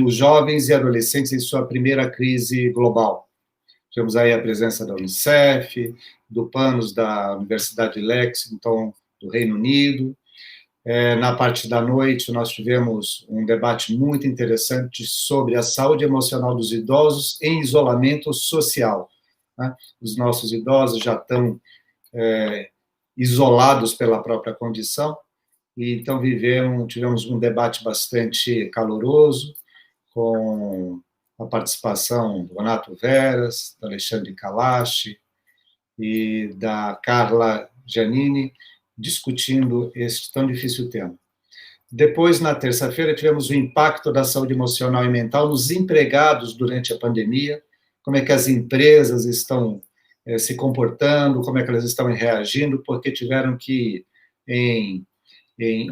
os jovens e adolescentes em sua primeira crise global. Tivemos aí a presença da Unicef, do PANUS da Universidade de Lexington, do Reino Unido. Na parte da noite, nós tivemos um debate muito interessante sobre a saúde emocional dos idosos em isolamento social. Né? Os nossos idosos já estão isolados pela própria condição, e então tivemos um debate bastante caloroso, com a participação do Renato Veras, do Alexandre Kalash e da Carla Giannini, discutindo este tão difícil tema. Depois, na terça-feira, tivemos o impacto da saúde emocional e mental nos empregados durante a pandemia, como é que as empresas estão se comportando, como é que elas estão reagindo, porque tiveram que, em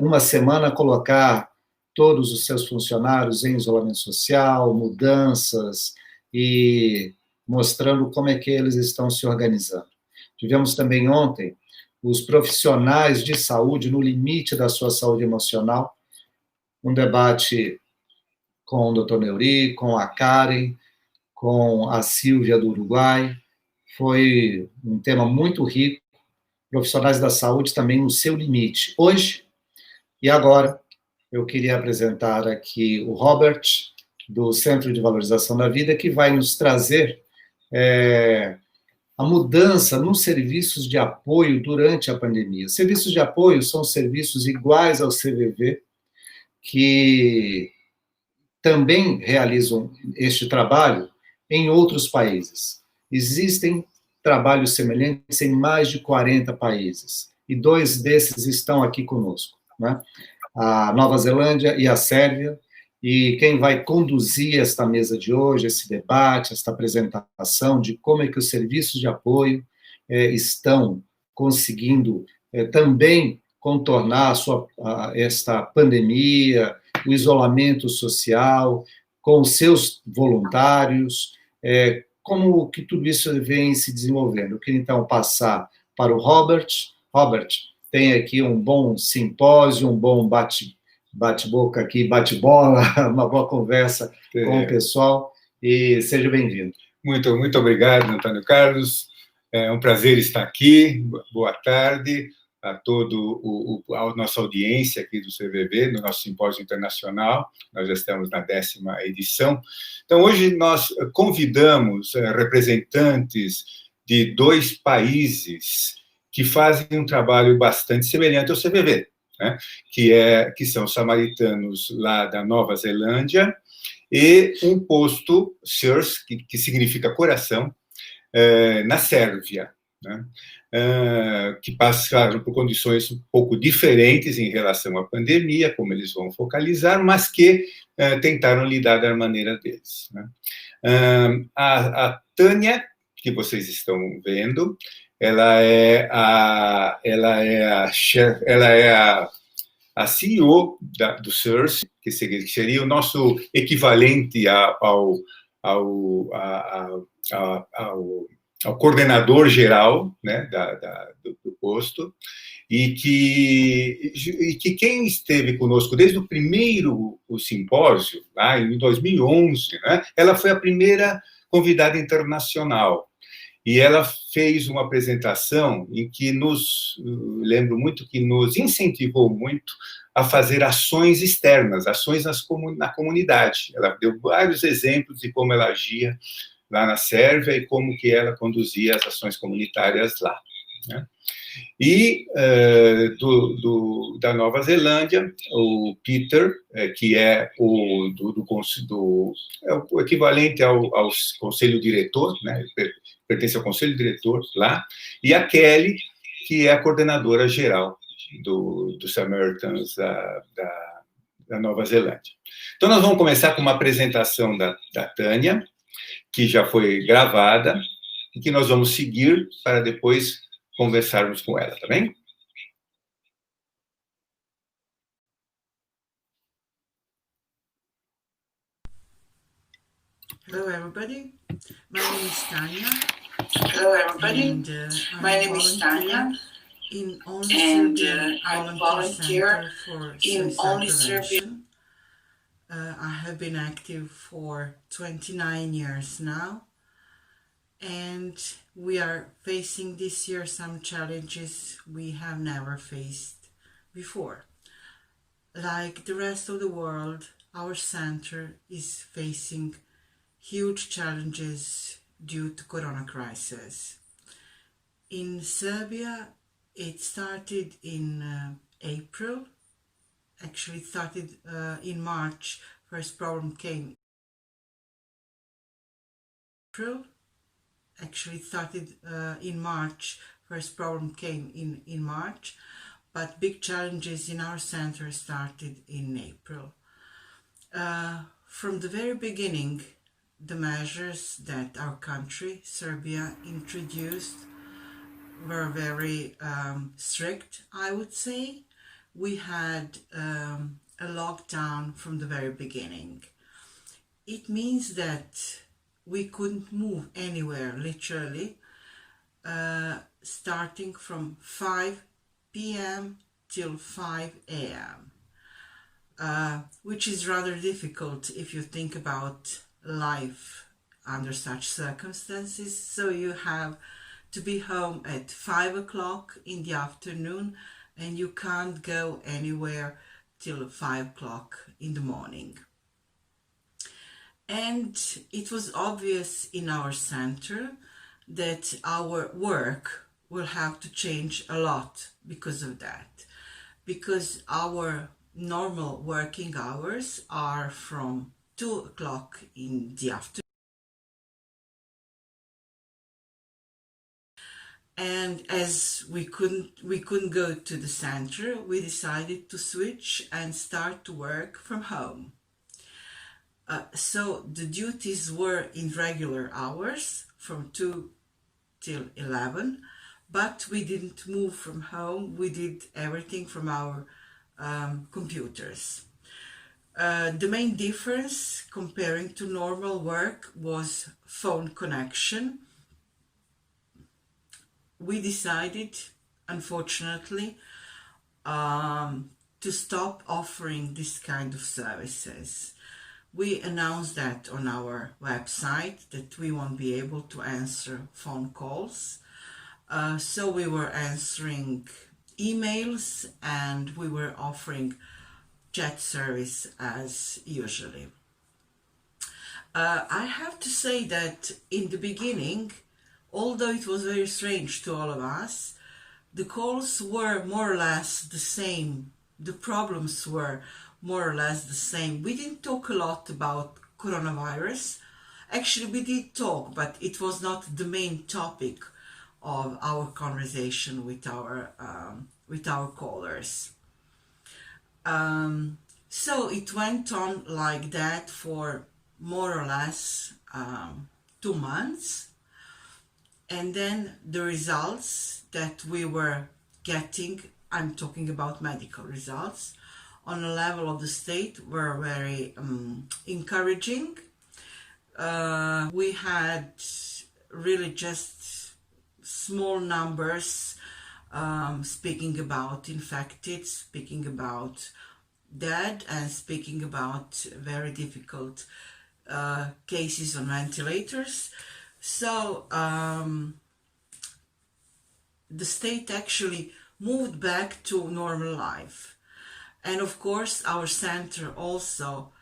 uma semana, colocar todos os seus funcionários em isolamento social, mudanças, e mostrando como é que eles estão se organizando. Tivemos também ontem os profissionais de saúde no limite da sua saúde emocional, um debate com o Dr. Neuri, com a Karen, com a Silvia do Uruguai. Foi um tema muito rico, profissionais da saúde também no seu limite. Hoje e agora, eu queria apresentar aqui o Robert, do Centro de Valorização da Vida, que vai nos trazer a mudança nos serviços de apoio durante a pandemia. Serviços de apoio são serviços iguais ao CVV, que também realizam este trabalho em outros países. Existem trabalhos semelhantes em mais de 40 países, e 2 desses estão aqui conosco, né? A Nova Zelândia e a Sérvia, e quem vai conduzir esta mesa de hoje, esse debate, esta apresentação de como é que os serviços de apoio estão conseguindo também contornar esta pandemia, o isolamento social, com os seus voluntários, como que tudo isso vem se desenvolvendo. Eu queria, então, passar para o Robert. Robert, tem aqui um bom simpósio, um bom bate-boca aqui, bate-bola, uma boa conversa com o pessoal, e seja bem-vindo. Muito obrigado, Antônio Carlos. É um prazer estar aqui. Boa tarde a a nossa audiência aqui do CVV, no nosso Simpósio Internacional. Nós já estamos na 10ª edição. Então, hoje nós convidamos representantes de 2 países que fazem um trabalho bastante semelhante ao CVV, né? Que são os Samaritanos lá da Nova Zelândia e um posto, Srce, que significa coração, na Sérvia, né? Que passaram por condições um pouco diferentes em relação à pandemia, como eles vão focalizar, mas que tentaram lidar da maneira deles, né? A Tanya, que vocês estão vendo, ela é a CEO do Srce, que seria o nosso equivalente ao coordenador geral, né, do posto, e que quem esteve conosco desde o primeiro simpósio, lá em 2011, né, ela foi a primeira convidada internacional. E ela fez uma apresentação em que lembro muito que nos incentivou muito a fazer ações externas, ações na comunidade. Ela deu vários exemplos de como ela agia lá na Sérvia e como que ela conduzia as ações comunitárias lá, né? E da Nova Zelândia, o Peter, que é o equivalente ao conselho diretor, né? Pertence ao conselho diretor lá, e a Kelly, que é a coordenadora geral do Samaritans da Nova Zelândia. Então, nós vamos começar com uma apresentação da Tanya, que já foi gravada, e que nós vamos seguir para depois conversarmos com ela, tá bem? Hello, everybody. My name is Tanya. Hello, everybody. And, my name is Tanya. I volunteer in only Serbian I have been active for 29 years now, and we are facing this year some challenges we have never faced before. Like the rest of the world, our center is facing huge challenges due to corona crisis. In Serbia, it started in April. Actually, it started in March. First problem came. Actually, it started in March. First problem came in March, but big challenges in our center started in April. From the very beginning, the measures that our country, Serbia, introduced were very strict, I would say. We had a lockdown from the very beginning. It means that we couldn't move anywhere, literally, starting from 5 p.m. till 5 a.m., which is rather difficult if you think about life under such circumstances. So you have to be home at 5 o'clock in the afternoon, and you can't go anywhere till 5 o'clock in the morning. And it was obvious in our center that our work will have to change a lot because of that. Because our normal working hours are from 2 o'clock in the afternoon. And as we couldn't go to the center, we decided to switch and start to work from home. So the duties were in regular hours from 2 till 11, but we didn't move from home. We did everything from our computers. The main difference comparing to normal work was phone connection. We decided, unfortunately, to stop offering this kind of services. We announced that on our website that we won't be able to answer phone calls. So we were answering emails and we were offering chat service as usually. I have to say that in the beginning, although it was very strange to all of us, the calls were more or less the same. The problems were more or less the same. We didn't talk a lot about coronavirus. Actually, we did talk, but it was not the main topic of our conversation with our callers. So it went on like that for more or less 2 months. And then the results that we were getting, I'm talking about medical results, on a level of the state were very encouraging. We had really just small numbers, speaking about infected, speaking about dead, and speaking about very difficult cases on ventilators. So the state actually moved back to normal life. And of course, our center also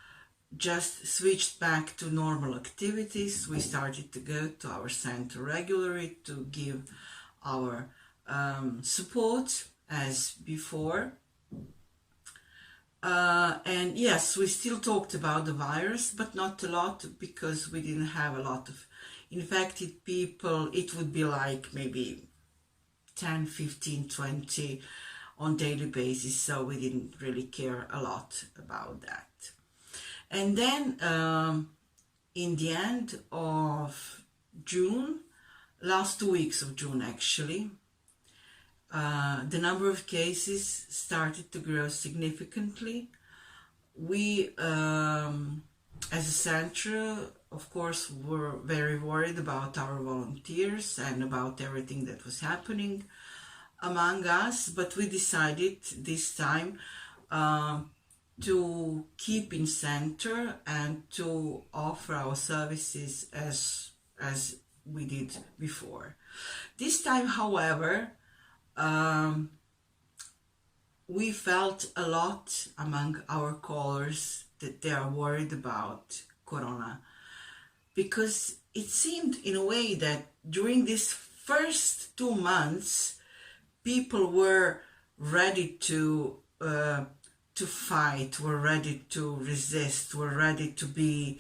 just switched back to normal activities. We started to go to our center regularly to give our support as before. And yes, we still talked about the virus, but not a lot because we didn't have a lot of infected people. It would be like maybe 10, 15, 20 on daily basis, so we didn't really care a lot about that. And then in the end of June, last 2 weeks of June actually, the number of cases started to grow significantly. We, as a center, of course, were very worried about our volunteers and about everything that was happening among us, but we decided this time to keep in center and to offer our services as we did before. This time, however, we felt a lot among our callers that they are worried about Corona, because it seemed in a way that during these first 2 months, people were ready to fight, were ready to resist, were ready to be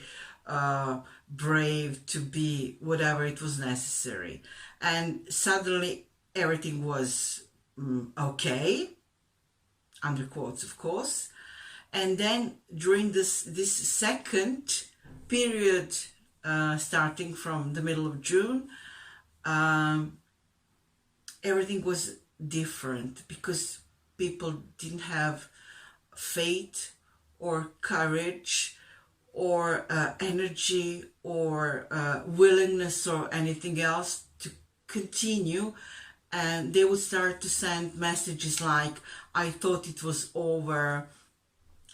brave, to be whatever it was necessary. And suddenly everything was okay, under quotes, of course. And then during this second period, starting from the middle of June, everything was different, because people didn't have faith or courage or energy or willingness or anything else to continue. And they would start to send messages like, I thought it was over,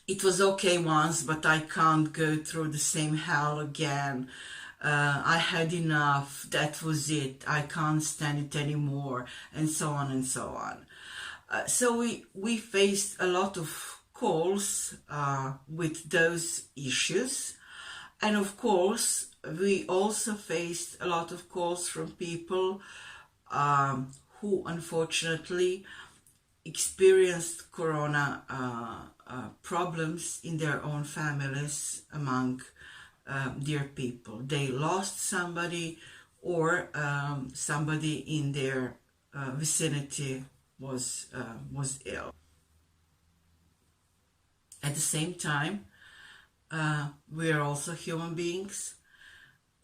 it was okay once, but I can't go through the same hell again. I had enough, that was it, I can't stand it anymore, and so on and so on. So we faced a lot of calls with those issues. And of course, we also faced a lot of calls from people who unfortunately experienced Corona problems in their own families, among dear people. They lost somebody, or somebody in their vicinity was ill. At the same time, we are also human beings,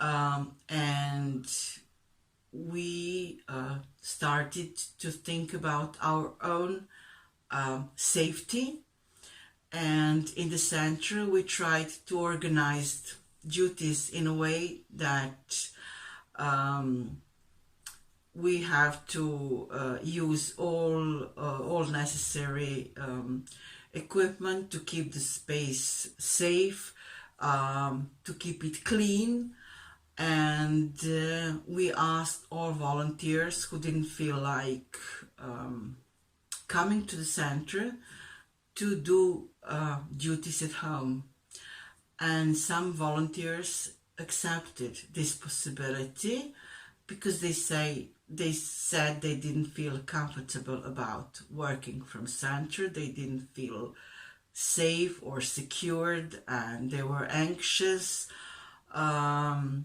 and we started to think about our own safety. And in the center, we tried to organize duties in a way that we have to use all necessary equipment to keep the space safe, to keep it clean. And we asked all volunteers who didn't feel like coming to the center to do duties at home. And some volunteers accepted this possibility because they said they didn't feel comfortable about working from center. They didn't feel safe or secured, and they were anxious. Some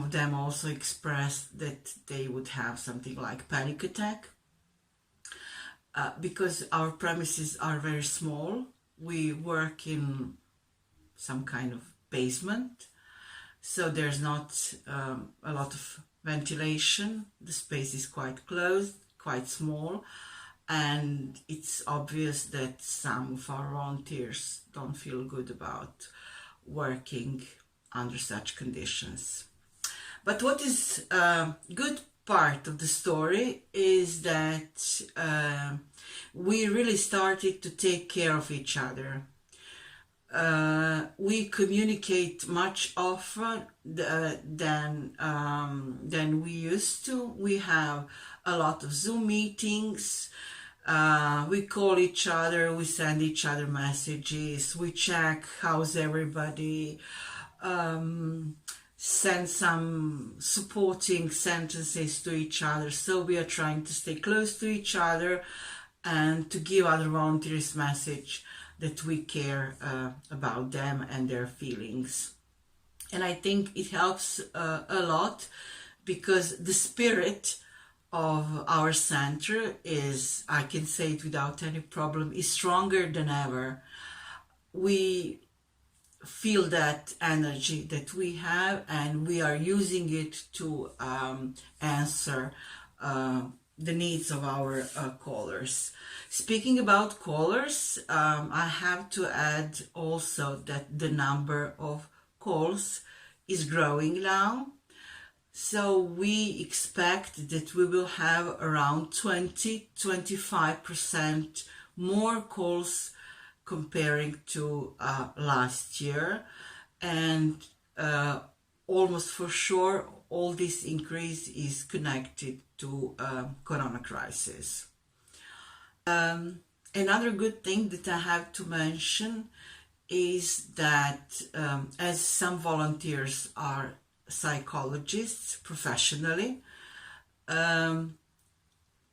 of them also expressed that they would have something like panic attack. Because our premises are very small, we work in some kind of basement, so there's not a lot of ventilation. The space is quite closed, quite small, and it's obvious that some of our volunteers don't feel good about working under such conditions. But what is a good part of the story is that we really started to take care of each other. We communicate much often than we used to. We have a lot of Zoom meetings. We call each other, we send each other messages, we check how's everybody, send some supporting sentences to each other. So we are trying to stay close to each other and to give other volunteers message that we care about them and their feelings. And I think it helps a lot, because the spirit of our center is, I can say it without any problem, is stronger than ever. We feel that energy that we have, and we are using it to answer the needs of our callers. Speaking about callers, I have to add also that the number of calls is growing now. So we expect that we will have around 20-25% more calls comparing to last year, and almost for sure all this increase is connected to corona crisis. Another good thing that I have to mention is that as some volunteers are psychologists professionally,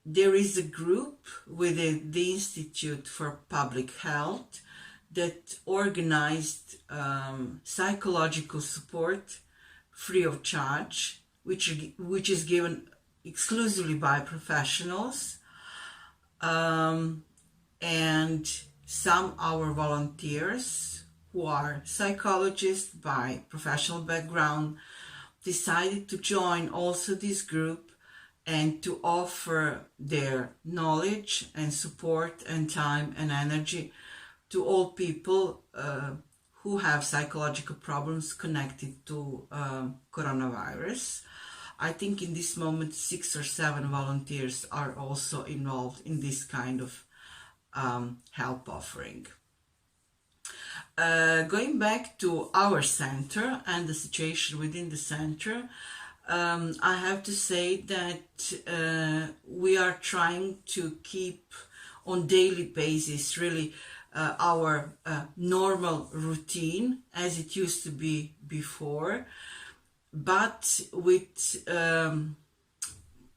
there is a group within the Institute for Public Health that organized psychological support free of charge, which is given exclusively by professionals. And some our volunteers who are psychologists by professional background decided to join also this group and to offer their knowledge and support and time and energy to all people who have psychological problems connected to coronavirus. I think in this moment 6 or 7 volunteers are also involved in this kind of help offering. Going back to our center and the situation within the center, I have to say that we are trying to keep on daily basis really our normal routine as it used to be before, but with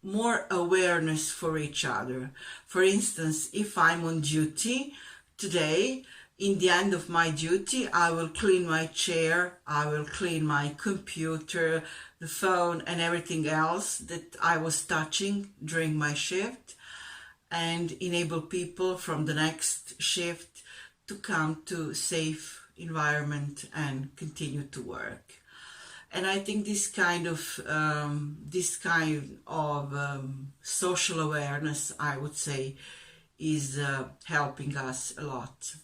more awareness for each other. For instance, if I'm on duty today, in the end of my duty, I will clean my chair, I will clean my computer, the phone and everything else that I was touching during my shift, and enable people from the next shift to come to safe environment and continue to work. And I think this kind of social awareness, I would say, is helping us a lot.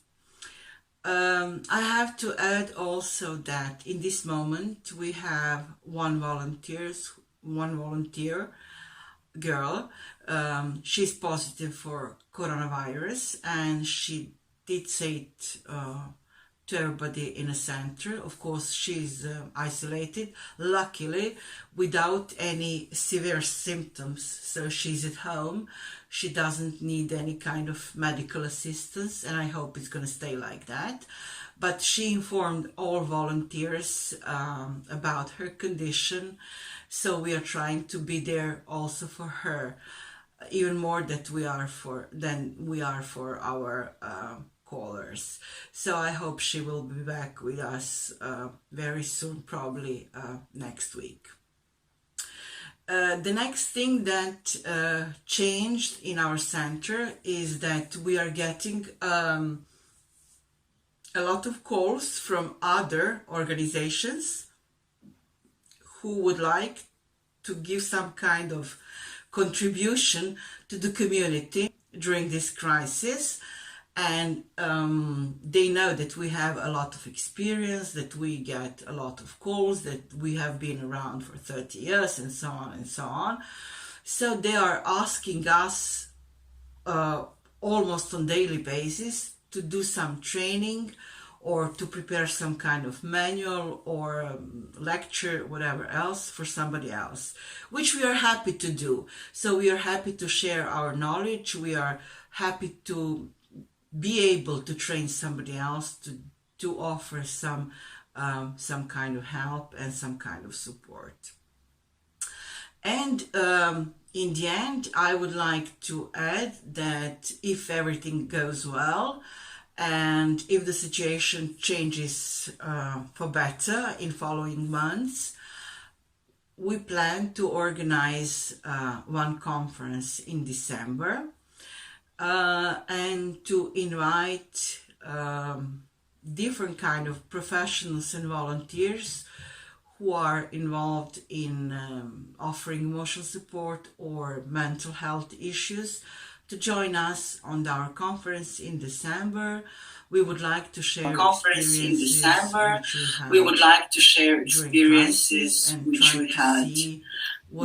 I have to add also that in this moment we have one volunteer girl. She's positive for coronavirus, and she did say it to everybody in a center. Of course, she's isolated, luckily without any severe symptoms, so she's at home. She doesn't need any kind of medical assistance, and I hope it's going to stay like that. But she informed all volunteers about her condition, so we are trying to be there also for her, even more than we are for our callers. So I hope she will be back with us very soon, probably next week. The next thing that changed in our center is that we are getting a lot of calls from other organizations who would like to give some kind of contribution to the community during this crisis. And they know that we have a lot of experience, that we get a lot of calls, that we have been around for 30 years and so on and so on. So they are asking us almost on daily basis to do some training or to prepare some kind of manual or lecture, whatever else, for somebody else, which we are happy to do. So we are happy to share our knowledge. We are happy to be able to train somebody else to offer some kind of help and some kind of support. And in the end, I would like to add that if everything goes well and if the situation changes for better in following months, we plan to organize one conference in December. And to invite different kind of professionals and volunteers who are involved in offering emotional support or mental health issues to join us on our conference in December. We would like to share experiences which we had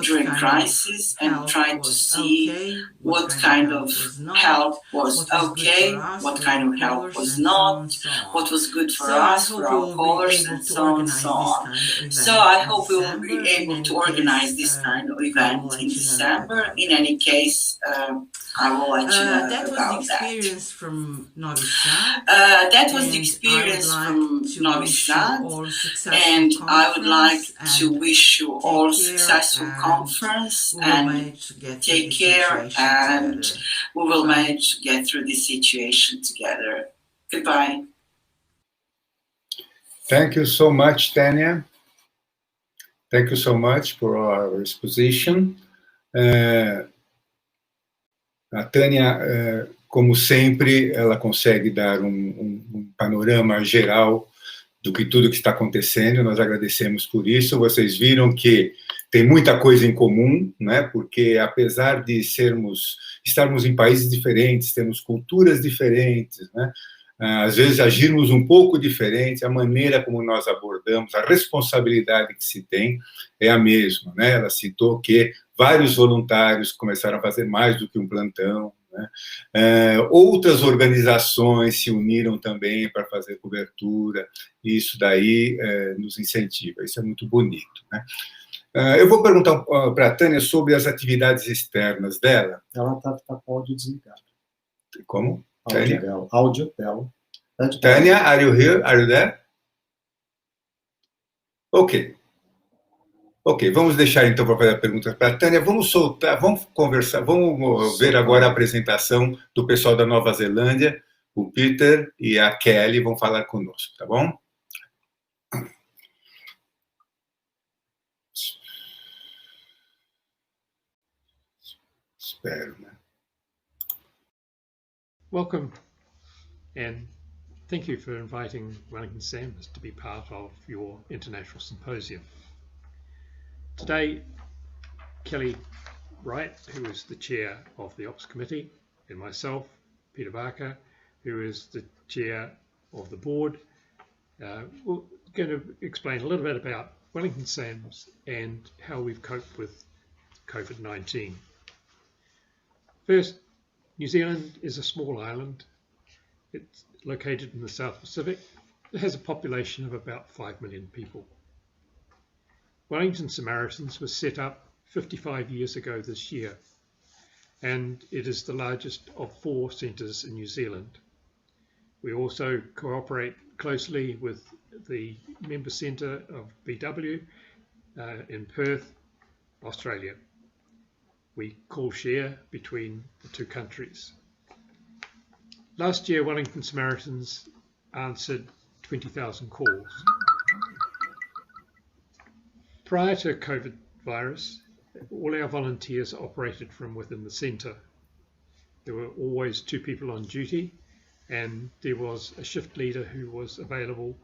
during crisis and tried to see what kind of help was okay, what kind of help was not, what was good for us, for our callers, and so on and so on. So I hope we will be able to organize this kind of event in December. In any case, I will let you know that about was the experience from Novi Sad. That was the experience from Novi Sad, and I would like to wish you all successful conference and take care, and we will manage to get through this situation together. Goodbye. Thank you so much, Tanya. Thank you so much for our exposition. A Tanya, como sempre, ela consegue dar um panorama geral do que tudo que está acontecendo. Nós agradecemos por isso. Vocês viram que tem muita coisa em comum, né? Porque apesar de estarmos em países diferentes, temos culturas diferentes, né? Às vezes agirmos um pouco diferente, a maneira como nós abordamos, a responsabilidade que se tem é a mesma, né? Ela citou que vários voluntários começaram a fazer mais do que um plantão, né? Outras organizações se uniram também para fazer cobertura, e isso daí nos incentiva, isso é muito bonito, né? Eu vou perguntar para a Tânia sobre as atividades externas dela. Ela está com o áudio desligado. Como? Áudio dela. Tanya, are you here? Are you there? Ok, vamos deixar então para fazer a pergunta para a Tânia. Vamos soltar, vamos conversar, vamos ver agora a apresentação do pessoal da Nova Zelândia. O Peter e a Kelly vão falar conosco, tá bom? Espero, né? Welcome, and thank you for inviting Wellington Sams to be part of your international symposium. Today, Kelly Wright, who is the chair of the Ops Committee, and myself, Peter Barker, who is the chair of the board, we're going to explain a little bit about Wellington Sams and how we've coped with COVID-19. First, New Zealand is a small island. It's located in the South Pacific. It has a population of about 5 million people. Wellington Samaritans was set up 55 years ago this year, and it is the largest of 4 centres in New Zealand. We also cooperate closely with the member centre of BW in Perth, Australia. We call share between the 2 countries. Last year, Wellington Samaritans answered 20,000 calls. Prior to COVID virus, all our volunteers operated from within the centre. There were always 2 people on duty, and there was a shift leader who was available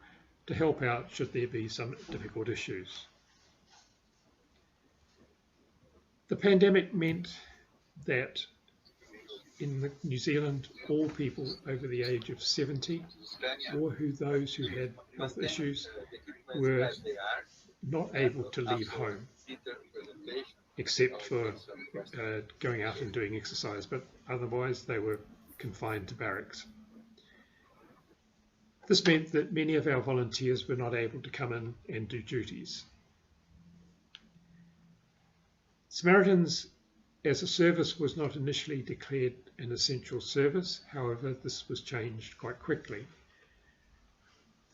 to help out should there be some difficult issues. The pandemic meant that in New Zealand, all people over the age of 70 or those who had health issues were not able to leave home, except for going out and doing exercise, but otherwise they were confined to barracks. This meant that many of our volunteers were not able to come in and do duties. Samaritans as a service was not initially declared an essential service. However, this was changed quite quickly.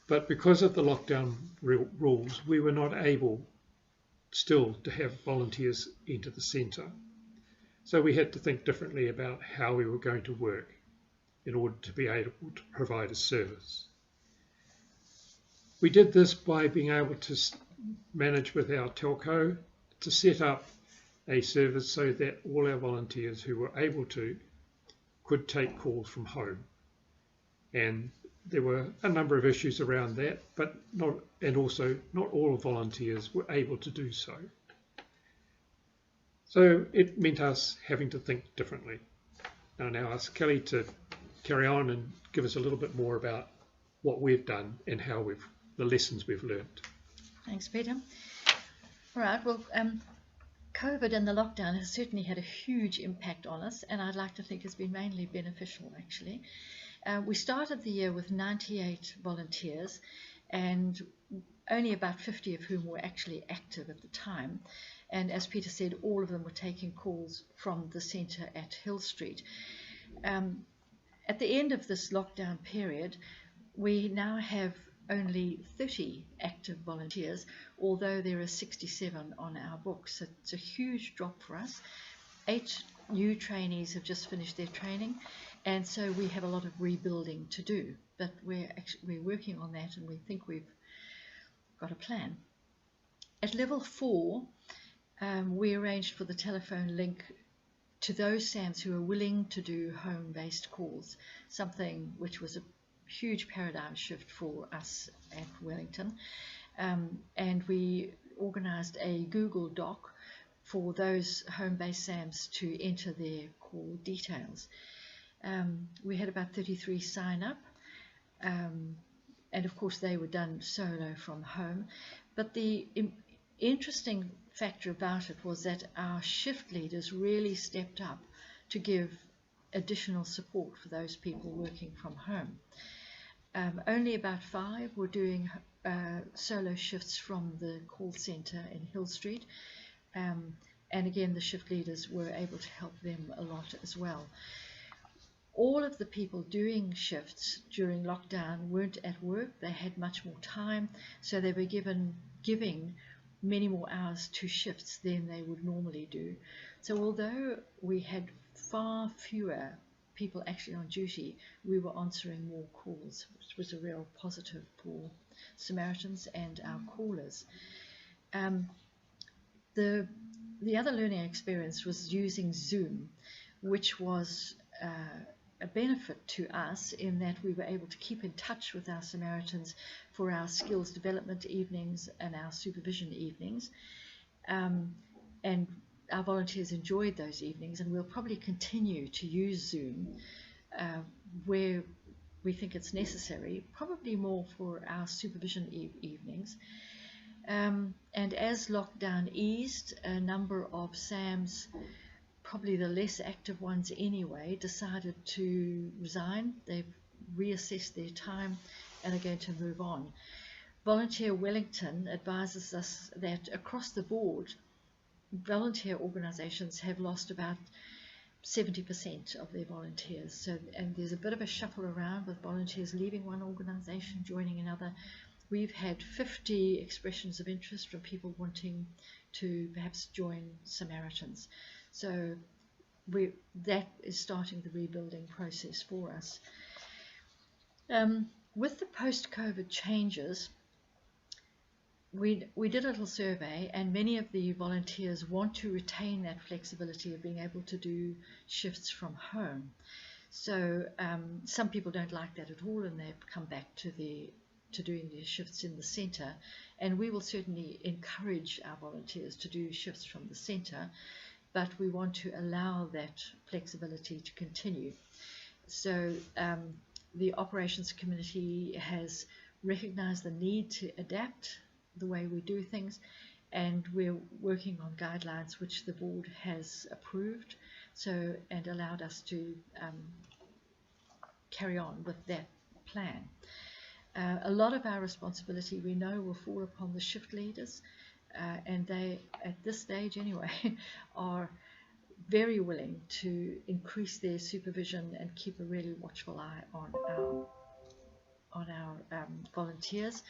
But because of the lockdown rules, we were not able still to have volunteers enter the centre. So we had to think differently about how we were going to work in order to be able to provide a service. We did this by being able to manage with our telco to set up a service so that all our volunteers who were able to could take calls from home. And there were a number of issues around that, but not all volunteers were able to do so. So it meant us having to think differently. I'll now ask Kelly to carry on and give us a little bit more about what we've done and how the lessons we've learned. Thanks, Peter. All right, well, COVID and the lockdown has certainly had a huge impact on us, and I'd like to think has been mainly beneficial, actually. We started the year with 98 volunteers, and only about 50 of whom were actually active at the time. And as Peter said, all of them were taking calls from the centre at Hill Street. At the end of this lockdown period, we now have only 30 active volunteers, although there are 67 on our books. It's a huge drop for us. 8 new trainees have just finished their training, and so we have a lot of rebuilding to do. But we're working on that, and we think we've got a plan. At level 4, we arranged for the telephone link to those SAMs who are willing to do home-based calls, something which was a huge paradigm shift for us at Wellington. And we organised a Google Doc for those home-based SAMs to enter their call details. We had about 33 sign up, and of course they were done solo from home. But the interesting factor about it was that our shift leaders really stepped up to give additional support for those people working from home. Only about 5 were doing solo shifts from the call centre in Hill Street, and again the shift leaders were able to help them a lot as well. All of the people doing shifts during lockdown weren't at work. They had much more time, so they were giving many more hours to shifts than they would normally do. So although we had far fewer people actually on duty, we were answering more calls, which was a real positive for Samaritans and our callers. The other learning experience was using Zoom, which was a benefit to us in that we were able to keep in touch with our Samaritans for our skills development evenings and our supervision evenings. And our volunteers enjoyed those evenings, and we'll probably continue to use Zoom where we think it's necessary, probably more for our supervision evenings. And as lockdown eased, a number of SAMs, probably the less active ones anyway, decided to resign. They've reassessed their time and are going to move on. Volunteer Wellington advises us that across the board, volunteer organisations have lost about 70% of their volunteers. So, and there's a bit of a shuffle around with volunteers leaving one organisation, joining another. We've had 50 expressions of interest from people wanting to perhaps join Samaritans. So that is starting the rebuilding process for us. With the post-COVID changes, we did a little survey, and many of the volunteers want to retain that flexibility of being able to do shifts from home. So some people don't like that at all, and they've come back to doing their shifts in the centre, and we will certainly encourage our volunteers to do shifts from the centre, but we want to allow that flexibility to continue. So the operations committee has recognised the need to adapt the way we do things, and we're working on guidelines which the board has approved, so and allowed us to carry on with that plan. A lot of our responsibility, we know, will fall upon the shift leaders, and they, at this stage anyway, are very willing to increase their supervision and keep a really watchful eye on our volunteers.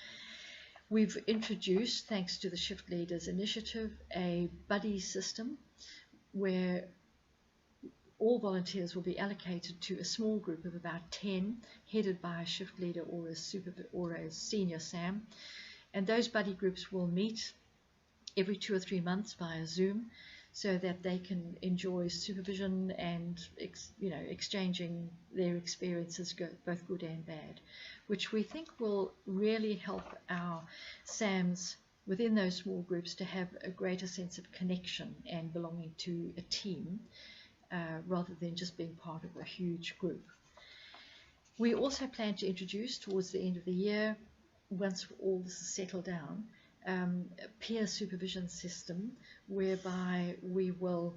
We've introduced, thanks to the Shift Leaders Initiative, a buddy system where all volunteers will be allocated to a small group of about 10, headed by a shift leader or a senior SAM. And those buddy groups will meet every 2 or 3 months via Zoom, so that they can enjoy supervision and exchanging their experiences, both good and bad, which we think will really help our SAMs within those small groups to have a greater sense of connection and belonging to a team, rather than just being part of a huge group. We also plan to introduce towards the end of the year, once all this is settled down, peer supervision system whereby we will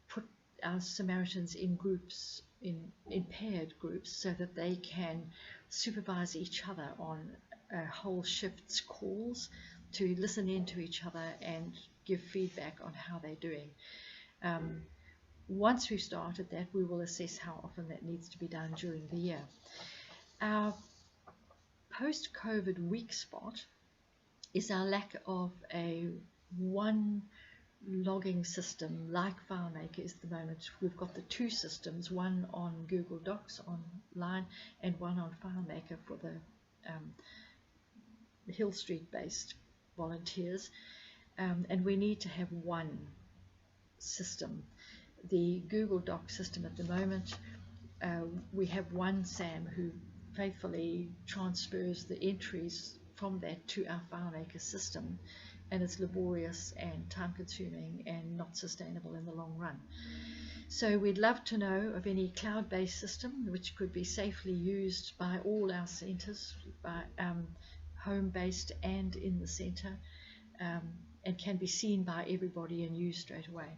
put our Samaritans in groups, in paired groups, so that they can supervise each other on whole shifts calls to listen in to each other and give feedback on how they're doing. Once we've started that, we will assess how often that needs to be done during the year. Our post-COVID weak spot is our lack of a one logging system like FileMaker is at the moment. We've got the two systems, one on Google Docs online and one on FileMaker for the Hill Street based volunteers, and we need to have one system. The Google Doc system at the moment, we have one Sam who faithfully transfers the entries from that to our FileMaker system, and it's laborious and time consuming and not sustainable in the long run. So we'd love to know of any cloud-based system which could be safely used by all our centres, by home-based and in the centre, and can be seen by everybody and used straight away.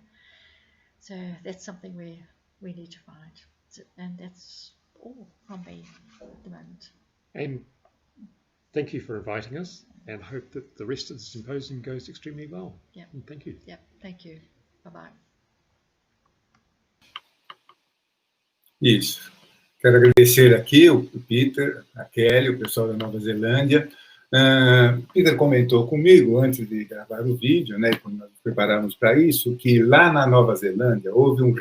So that's something we need to find. So, and that's all from me at the moment. And thank you for inviting us, and hope that the rest of the symposium goes extremely well. Yeah. And thank you. Yeah, thank you. Bye-bye. Isso. Quero agradecer aqui o Peter, a Kelly, o pessoal da Nova Zelândia. Peter comentou comigo, antes de gravar o vídeo, né, quando nós preparamos para isso, que lá na Nova Zelândia houve um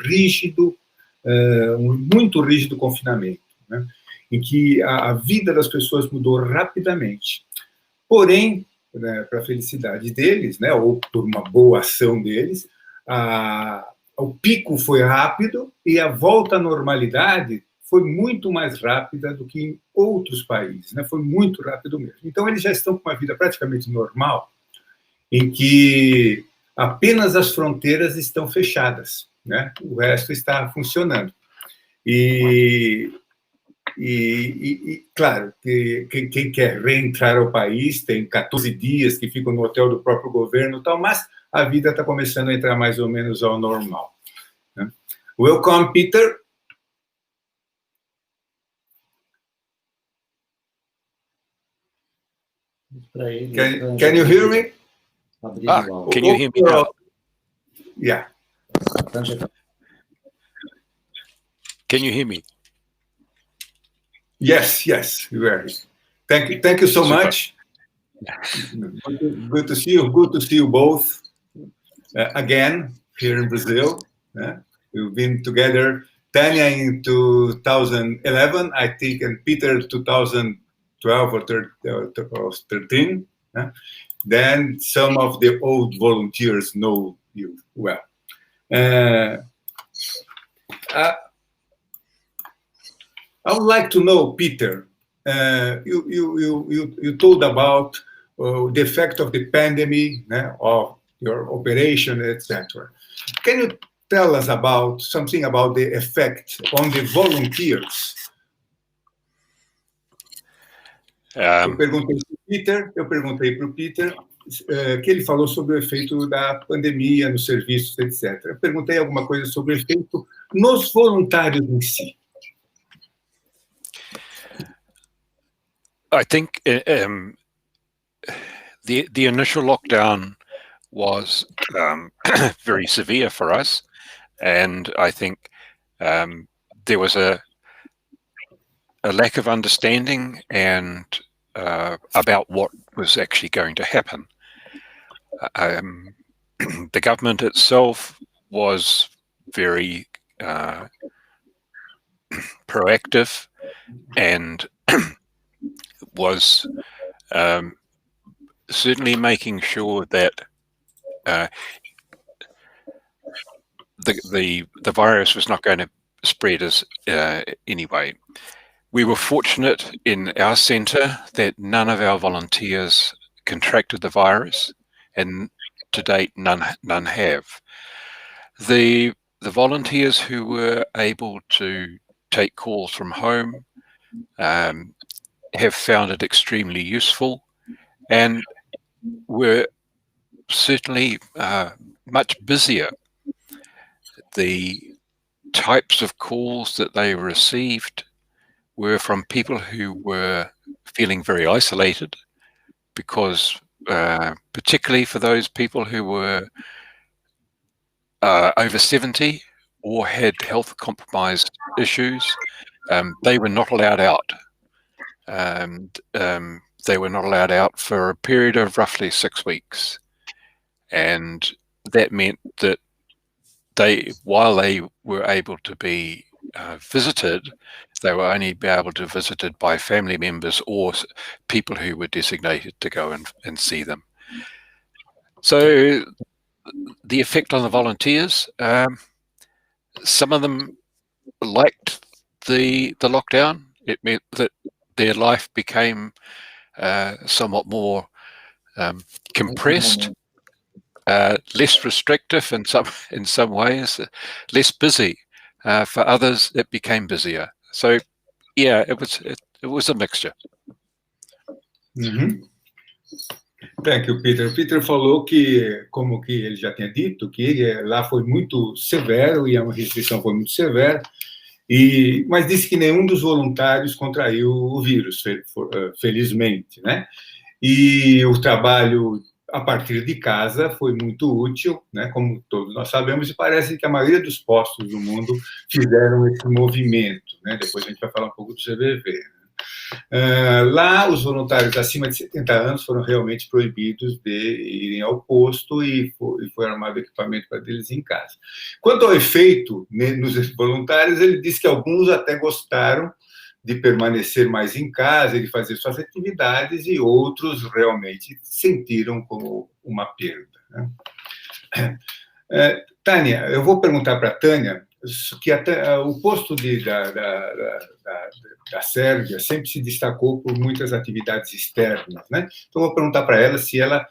muito rígido confinamento, né, em que a vida das pessoas mudou rapidamente. Porém, né, para a felicidade deles, né, ou por uma boa ação deles, o pico foi rápido e a volta à normalidade foi muito mais rápida do que em outros países, né? Foi muito rápido mesmo. Então, eles já estão com uma vida praticamente normal, em que apenas as fronteiras estão fechadas, né? O resto está funcionando. E claro, que quem quer reentrar ao país tem 14 dias que ficam no hotel do próprio governo e tal, mas a vida está começando a entrar mais ou menos ao normal, né? Welcome, Peter. Can you hear me? Can you hear me now? Yeah. Can you hear me? Yes, very. Thank you so much. Good to see you. Good to see you both again here in Brazil. We've been together, Tanya in 2011, I think, and Peter 2012 or 13. Then some of the old volunteers know you well. I would like to know, Peter, you told about the effect of the pandemic, of your operation, etc. Can you tell us about something about the effect on the volunteers? Eu perguntei para o Peter que ele falou sobre o efeito da pandemia nos serviços, etc. Eu perguntei alguma coisa sobre o efeito nos voluntários em si. I think the initial lockdown was very severe for us, and I think there was a lack of understanding and about what was actually going to happen. The government itself was very proactive and was certainly making sure that the virus was not going to spread as anyway. We were fortunate in our centre that none of our volunteers contracted the virus, and to date none have. The volunteers who were able to take calls from home have found it extremely useful, and were certainly much busier. The types of calls that they received were from people who were feeling very isolated, because particularly for those people who were over 70 or had health compromised issues, they were not allowed out. And they were not allowed out for a period of roughly 6 weeks. And that meant that while they were able to be visited, they were only be able to be visited by family members or people who were designated to go and see them. So the effect on the volunteers, some of them liked the lockdown. It meant that their life became somewhat more compressed, less restrictive in some ways, less busy. For others, it became busier. So, yeah, it was a mixture. Uhum. Thank you, Peter. Peter falou que, como que ele já tinha dito, que lá foi muito severo e a restrição foi muito severa, mas disse que nenhum dos voluntários contraiu o vírus, felizmente, né? E o trabalho a partir de casa foi muito útil, né, como todos nós sabemos, e parece que a maioria dos postos do mundo fizeram esse movimento, né? Depois a gente vai falar um pouco do CVV. Lá, os voluntários acima de 70 anos foram realmente proibidos de irem ao posto e foi armado equipamento para eles em casa. Quanto ao efeito, né, nos voluntários, ele disse que alguns até gostaram de permanecer mais em casa e de fazer suas atividades, e outros realmente sentiram como uma perda, né? Tanya, eu vou perguntar para a Tanya que o posto da Sérvia sempre se destacou por muitas atividades externas, né? Então, eu vou perguntar para ela se ela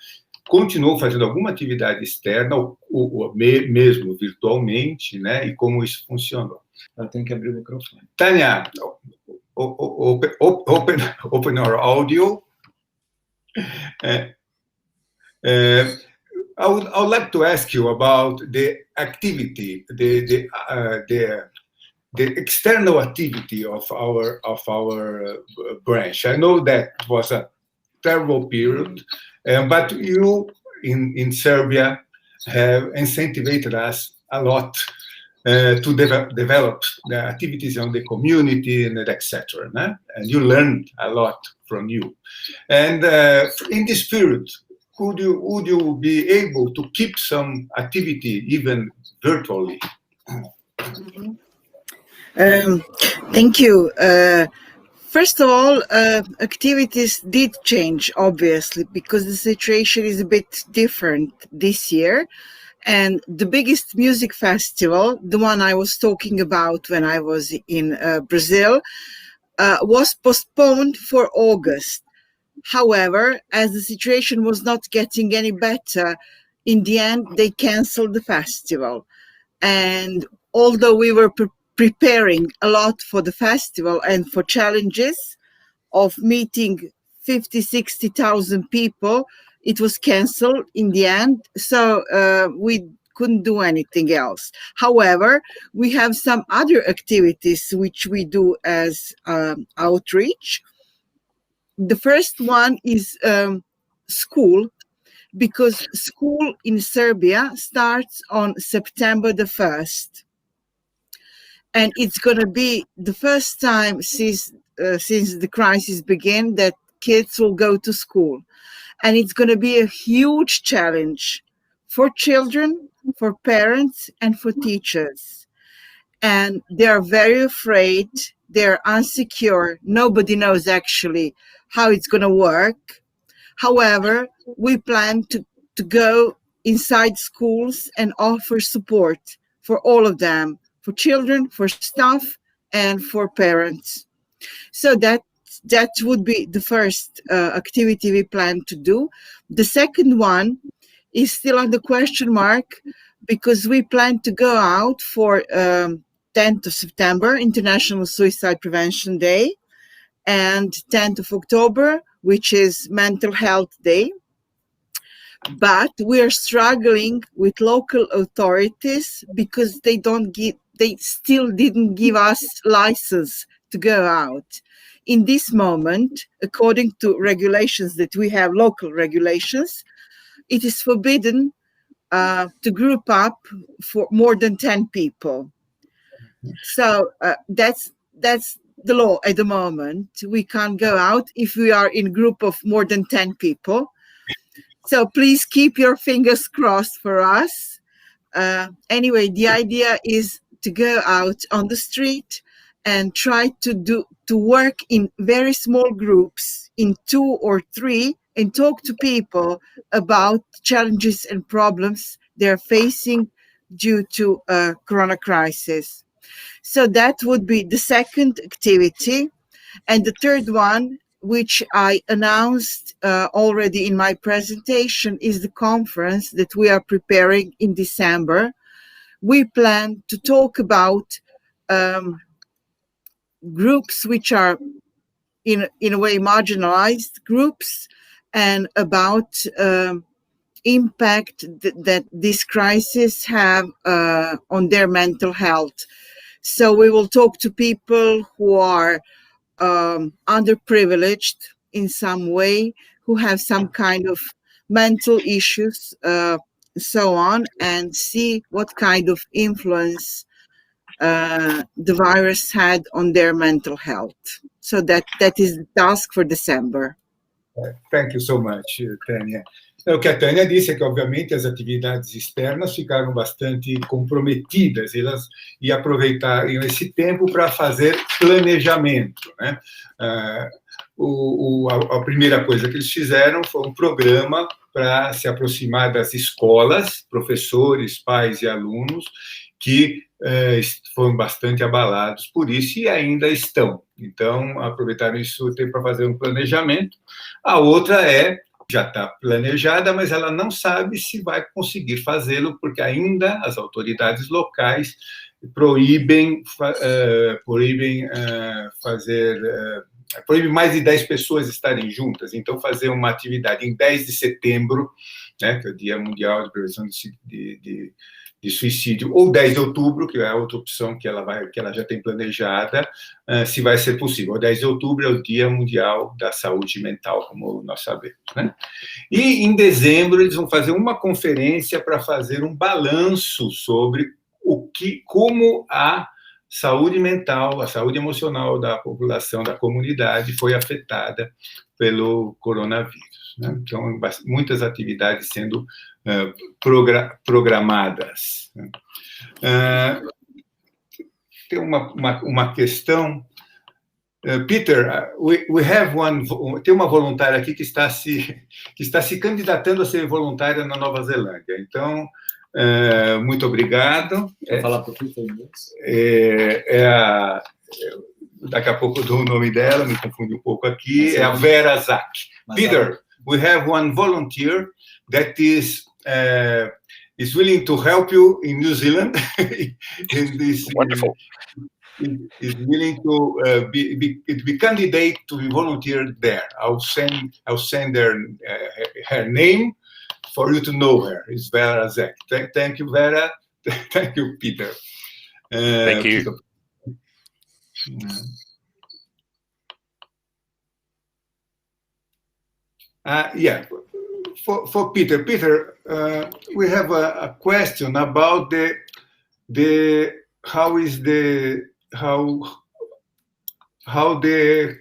continuou fazendo alguma atividade externa, ou mesmo virtualmente, né? E como isso funcionou. Ela tem que abrir o microfone. Tanya, open our audio. I would like to ask you about the activity, the external activity of our branch. I know that was a terrible period, but you in Serbia have incentivized us a lot to develop the activities on the community and etc. And you learned a lot from you. And in this period, would you be able to keep some activity even virtually? Thank you. First of all, activities did change, obviously, because the situation is a bit different this year. And the biggest music festival, the one I was talking about when I was in Brazil, was postponed for August. However, as the situation was not getting any better, in the end, they canceled the festival. And although we were preparing a lot for the festival and for challenges of meeting 50,000-60,000 people, it was canceled in the end. So we couldn't do anything else. However, we have some other activities which we do as outreach. The first one is school, because school in Serbia starts on September the 1st. And it's going to be the first time since the crisis began that kids will go to school. And it's going to be a huge challenge for children, for parents, and for teachers. And they are very afraid. They're insecure. Nobody knows actually how it's going to work. However, we plan to go inside schools and offer support for all of them, for children, for staff, and for parents. So that would be the first activity we plan to do. The second one is still on the question mark, because we plan to go out for 10th of September, International Suicide Prevention Day, and 10th of October, which is Mental Health Day. but we are struggling with local authorities because they still didn't give us license to go out. In this moment, according to regulations that we have, local regulations, it is forbidden to group up for more than 10 people. So that's the law at the moment. We can't go out if we are in a group of more than 10 people. So please keep your fingers crossed for us. Anyway, the idea is to go out on the street and try to work in very small groups, in 2 or 3, and talk to people about challenges and problems they're facing due to corona crisis. So that would be the second activity. And the third one, which I announced already in my presentation, is the conference that we are preparing in December. We plan to talk about groups which are in a way marginalized groups, and about impact that this crisis have on their mental health. So we will talk to people who are underprivileged in some way, who have some kind of mental issues, so on, and see what kind of influence the virus had on their mental health. So that is the task for December. Thank you so much, Tanya. O que a Tânia disse é que, obviamente, as atividades externas ficaram bastante comprometidas, e aproveitaram esse tempo para fazer planejamento, né? A primeira coisa que eles fizeram foi um programa para se aproximar das escolas, professores, pais e alunos, que foram bastante abalados por isso e ainda estão. Então, aproveitaram isso para fazer um planejamento. A outra já está planejada, mas ela não sabe se vai conseguir fazê-lo, porque ainda as autoridades locais proíbem mais de 10 pessoas estarem juntas. Então, fazer uma atividade em 10 de setembro, né, que é o Dia Mundial de Prevenção de Suicídio, ou 10 de outubro, que é a outra opção que ela já tem planejada, se vai ser possível. O 10 de outubro é o Dia Mundial da Saúde Mental, como nós sabemos, né? E em dezembro eles vão fazer uma conferência para fazer um balanço sobre como a saúde mental, a saúde emocional da população, da comunidade foi afetada pelo coronavírus, né? Então, muitas atividades sendo programadas. Tem uma questão. Peter, tem uma voluntária aqui que está se candidatando a ser voluntária na Nova Zelândia. Então, muito obrigado. Vou falar para o Peter. Daqui a pouco eu dou o nome dela, me confundi um pouco aqui. É a Vera Zack. Peter, we have one volunteer that is willing to help you in New Zealand. In this, wonderful. Is willing to be candidate to be volunteer there. I'll send her name for you to know her. It's Vera Zack. Thank you, Vera. Thank you, Peter. Thank you. Peter. Yeah. For Peter, we have a question about how the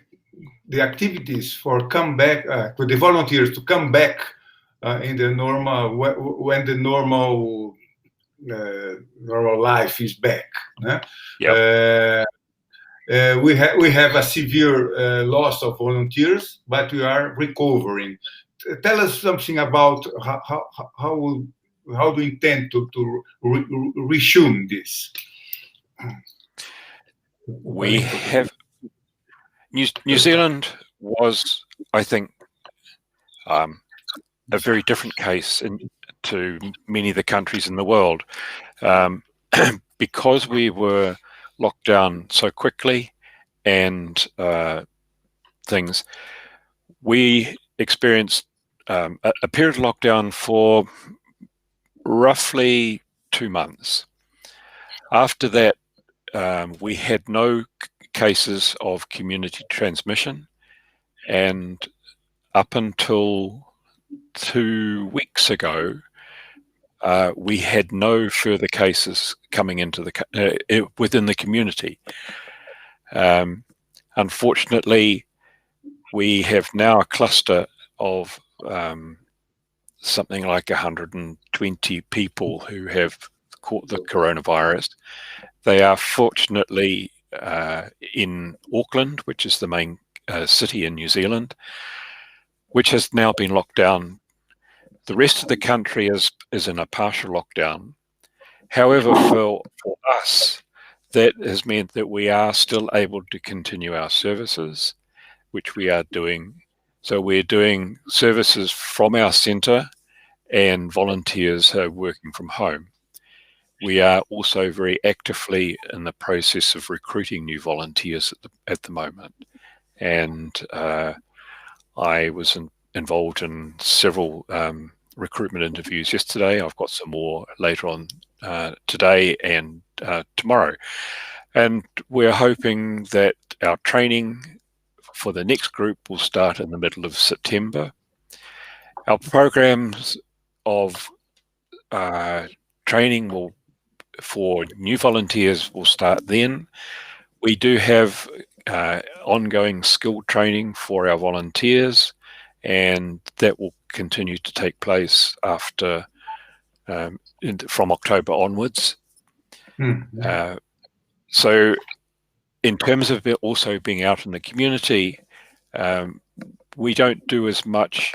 activities for the volunteers to come back in the normal, when the normal life is back. Yep. We have a severe loss of volunteers, but we are recovering. Tell us something about how do you intend to resume this? We have New Zealand was, I think, a very different case to many of the countries in the world, because we were locked down so quickly and things. We experienced a period of lockdown for roughly 2 months. After that, we had no cases of community transmission, and up until 2 weeks ago, we had no further cases coming into within the community. Unfortunately, we have now a cluster of something like 120 people who have caught the coronavirus. They are fortunately in Auckland, which is the main city in New Zealand, which has now been locked down. The rest of the country is in a partial lockdown. However, for us, that has meant that we are still able to continue our services, which we are doing. So we're doing services from our centre, and volunteers are working from home. We are also very actively in the process of recruiting new volunteers at the moment. And I was involved in several recruitment interviews yesterday. I've got some more later on today and tomorrow. And we're hoping that our training for the next group will start in the middle of September. Our programs of training for new volunteers will start then. We do have ongoing skill training for our volunteers, and that will continue to take place after from October onwards. So in terms of also being out in the community, we don't do as much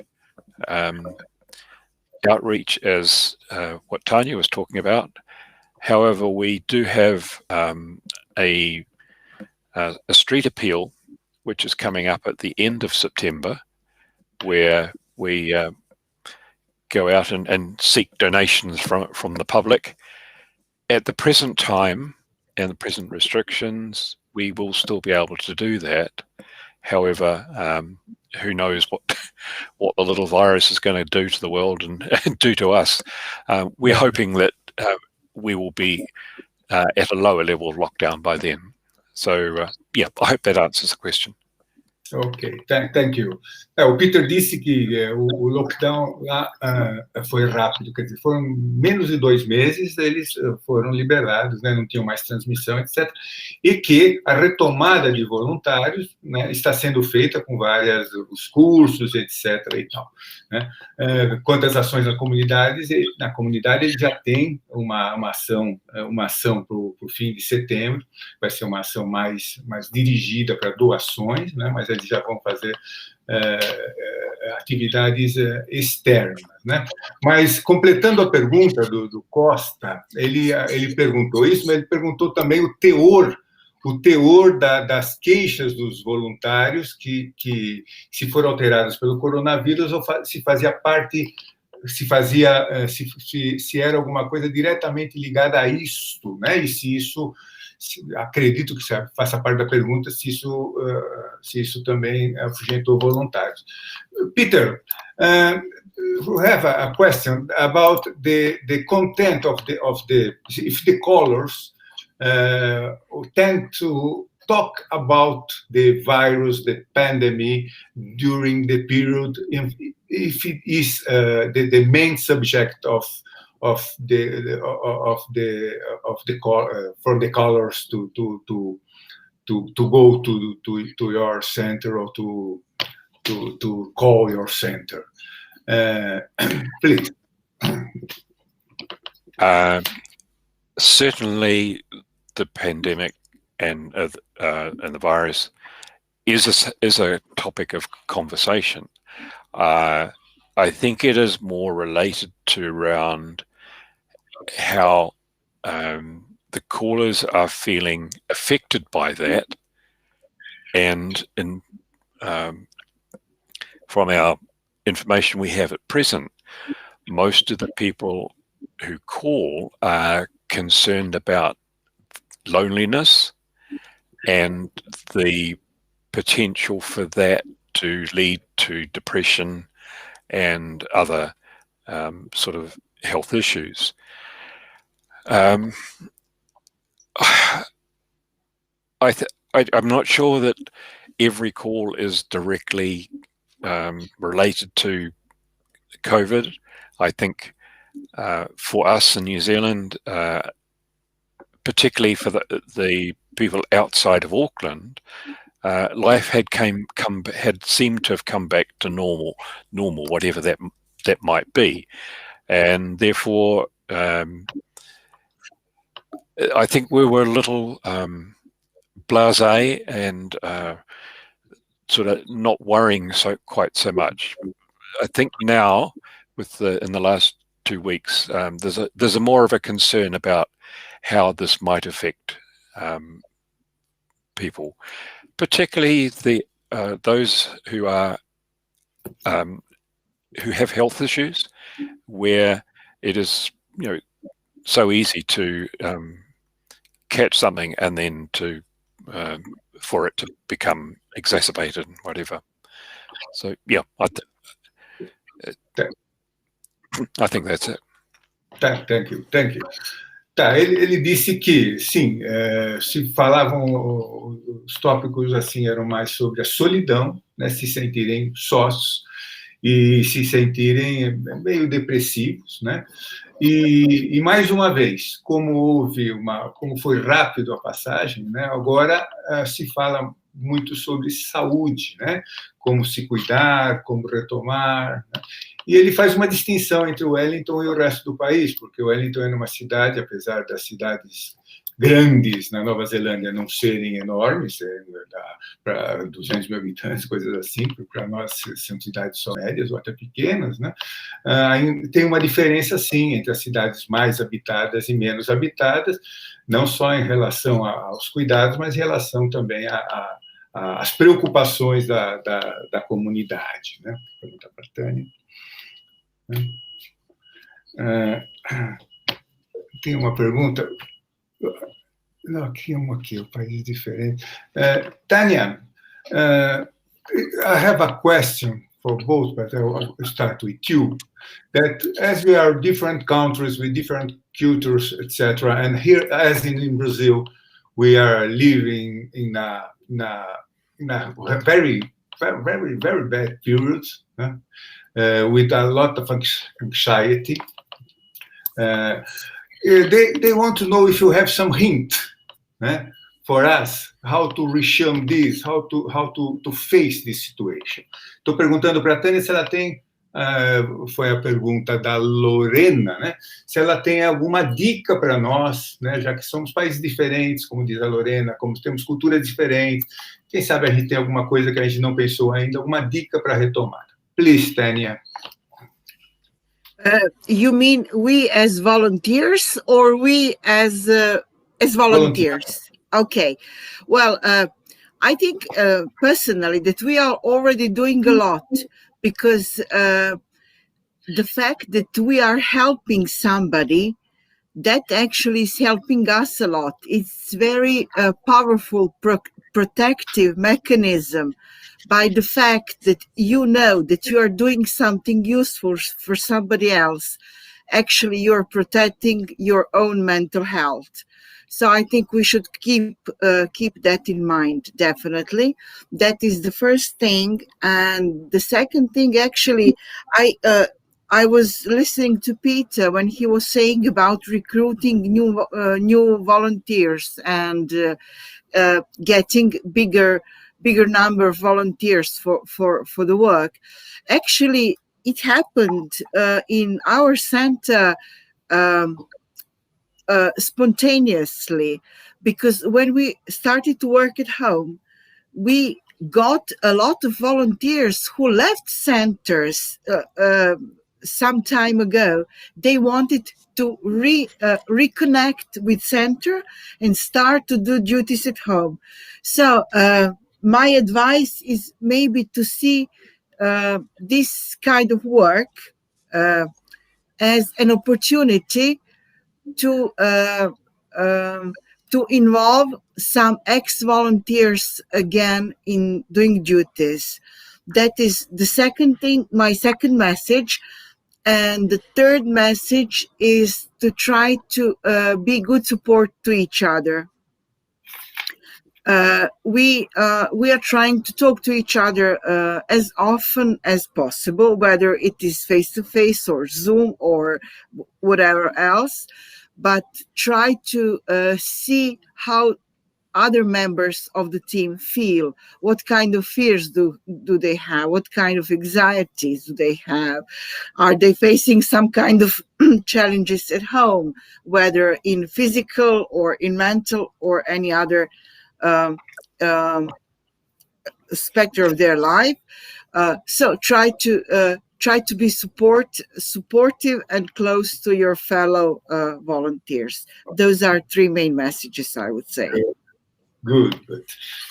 outreach as what Tanya was talking about. However, we do have a street appeal, which is coming up at the end of September, where we go out and seek donations from the public. At the present time and the present restrictions, we will still be able to do that. However, who knows what the little virus is going to do to the world and do to us. We're hoping that we will be at a lower level of lockdown by then. So, yeah, I hope that answers the question. Ok, thank you. O Peter disse que o lockdown lá foi rápido, quer dizer, foram menos de 2 meses, eles foram liberados, né, não tinham mais transmissão, etc. E que a retomada de voluntários, né, está sendo feita com os cursos, etc. e tal, né. Quanto às ações na comunidade ele já tem uma ação para o fim de setembro, vai ser uma ação mais dirigida para doações, né, mas eles já vão fazer atividades externas, né? Mas, completando a pergunta do Costa, ele perguntou isso, mas ele perguntou também o teor das queixas dos voluntários que se foram alteradas pelo coronavírus, ou se era alguma coisa diretamente ligada a isto, né? E se isso, acredito que faça parte da pergunta, se isso também afugentou voluntários. Peter, we have a question about the content of if the callers tend to talk about the virus, the pandemic during the period, if it is the main subject for the callers to go to your center or to call your center. Please. Certainly, the pandemic and the virus is a topic of conversation. I think it is more related to around how the callers are feeling affected by that, and from our information we have at present, most of the people who call are concerned about loneliness and the potential for that to lead to depression and other sort of health issues. I'm not sure that every call is directly related to COVID. I think for us in New Zealand, particularly for the people outside of Auckland, life had seemed to have come back to normal, whatever that might be, and therefore I think we were a little blasé and sort of not worrying quite so much. I think now, in the last 2 weeks, there's a more of a concern about how this might affect people, particularly those who are who have health issues, where it is so easy to catch something and then for it to become exacerbated and whatever. So yeah, I think that's it. Thank you. Tá, ele disse que, sim, se falavam, os tópicos assim eram mais sobre a solidão, né, se sentirem sós e se sentirem meio depressivos, né? E mais uma vez, como foi rápido a passagem, né? Agora se fala muito sobre saúde, né? Como se cuidar, como retomar, né? E ele faz uma distinção entre o Wellington e o resto do país, porque o Wellington é uma cidade, apesar das cidades grandes na Nova Zelândia não serem enormes, para 200 mil habitantes, coisas assim, para nós são cidades só médias ou até pequenas, né? Tem uma diferença, sim, entre as cidades mais habitadas e menos habitadas, não só em relação aos cuidados, mas em relação também às preocupações da comunidade, né? Vou perguntar para a Tanya. Tem uma pergunta. Não, aqui, o país diferente. Tanya, I have a question for both, but I'll start with you. That as we are different countries with different cultures, etc., and here, as in Brazil, we are living in a very, very, very bad period, with a lot of anxiety. They want to know if you have some hint for us how to reshun this, how to face this situation. Estou perguntando para a Tânia se ela tem, foi a pergunta da Lorena, né? Se ela tem alguma dica para nós, né? Já que somos países diferentes, como diz a Lorena, como temos culturas diferentes, quem sabe a gente tem alguma coisa que a gente não pensou ainda, alguma dica para retomar. Please, Tanya. You mean we as volunteers or we as volunteers? Okay. Well, I think personally that we are already doing a lot, because the fact that we are helping somebody, that actually is helping us a lot. It's very powerful protective mechanism, by the fact that you know that you are doing something useful for somebody else. Actually, you're protecting your own mental health. So I think we should keep that in mind, definitely. That is the first thing. And the second thing, actually, I was listening to Peter when he was saying about recruiting new volunteers and getting bigger number of volunteers for the work. Actually, it happened in our center spontaneously, because when we started to work at home, we got a lot of volunteers who left centers some time ago. They wanted to reconnect with center and start to do duties at home. So my advice is maybe to see this kind of work as an opportunity to involve some ex-volunteers again in doing duties. That is the second thing, my second message. And the third message is to try to be good support to each other. We are trying to talk to each other as often as possible, whether it is face-to-face or Zoom or whatever else, but try to see how other members of the team feel, what kind of fears do they have, what kind of anxieties do they have, are they facing some kind of challenges at home, whether in physical or in mental or any other spectrum of their life. So try to be supportive and close to your fellow volunteers. Those are three main messages, I would say. Good.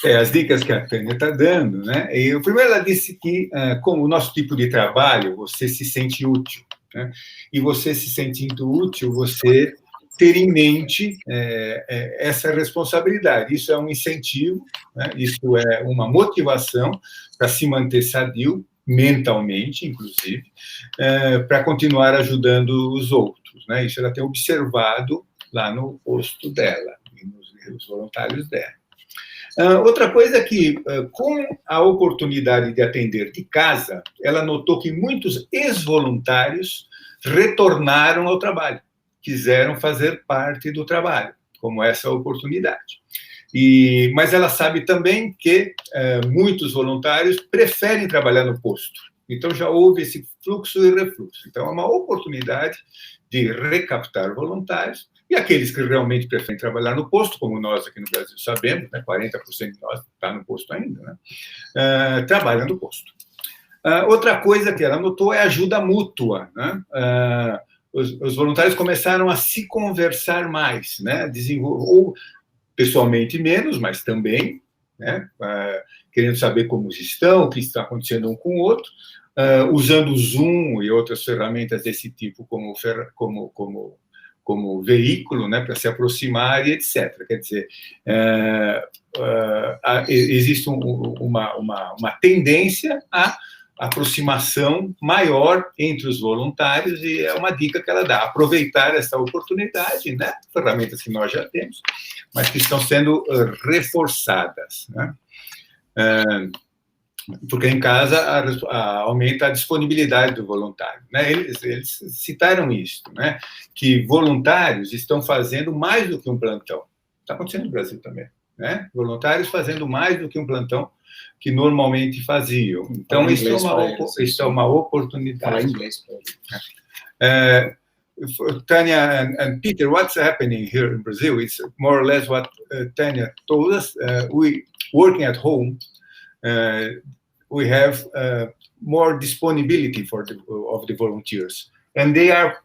As dicas que a Tanya está dando, né? E primeiro ela disse que, como o nosso tipo de trabalho, você se sente útil, né? E você se sentindo útil, você ter em mente essa responsabilidade. Isso é um incentivo, né? Isso é uma motivação para se manter sadio, mentalmente, inclusive, para continuar ajudando os outros, né? Isso ela tem observado lá no posto dela, e nos voluntários dela. Outra coisa é que, com a oportunidade de atender de casa, ela notou que muitos ex-voluntários retornaram ao trabalho, quiseram fazer parte do trabalho, como essa oportunidade. Mas ela sabe também que muitos voluntários preferem trabalhar no posto. Então, já houve esse fluxo e refluxo. Então, é uma oportunidade de recaptar voluntários, e aqueles que realmente preferem trabalhar no posto, como nós aqui no Brasil sabemos, né, 40% de nós está no posto ainda, né, trabalham no posto. Outra coisa que ela notou é ajuda mútua, né? Os voluntários começaram a se conversar mais, né? Ou pessoalmente menos, mas também, né? Querendo saber como estão, o que está acontecendo um com o outro, usando o Zoom e outras ferramentas desse tipo como veículo, né, para se aproximar e etc. Quer dizer, existe uma tendência à aproximação maior entre os voluntários, e é uma dica que ela dá: aproveitar essa oportunidade, né, ferramentas que nós já temos, mas que estão sendo reforçadas, né? Porque em casa aumenta a disponibilidade do voluntário, né? Eles citaram isso, né? Que voluntários estão fazendo mais do que um plantão. Está acontecendo no Brasil também, né? Voluntários fazendo mais do que um plantão que normalmente faziam. Então, isso é uma oportunidade. Fala inglês para ele. Tanya and Peter, what's happening here in Brazil? It's more or less what Tanya told us. We working at home. We have more disponibility of the volunteers, and they are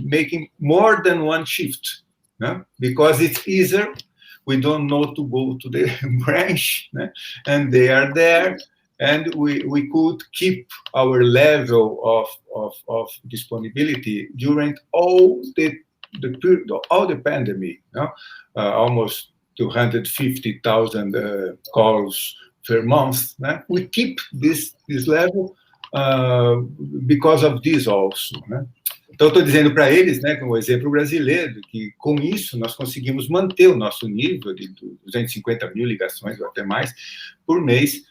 making more than one shift, no? Because it's easier. We don't know to go to the branch, no? And they are there, and we could keep our level of disponibility during all the period, all the pandemic, no? Almost 250,000 calls per month, né? We keep this level because of this also, né? Então, estou dizendo para eles, né, como exemplo brasileiro, que com isso nós conseguimos manter o nosso nível de 250 mil ligações ou até mais por mês,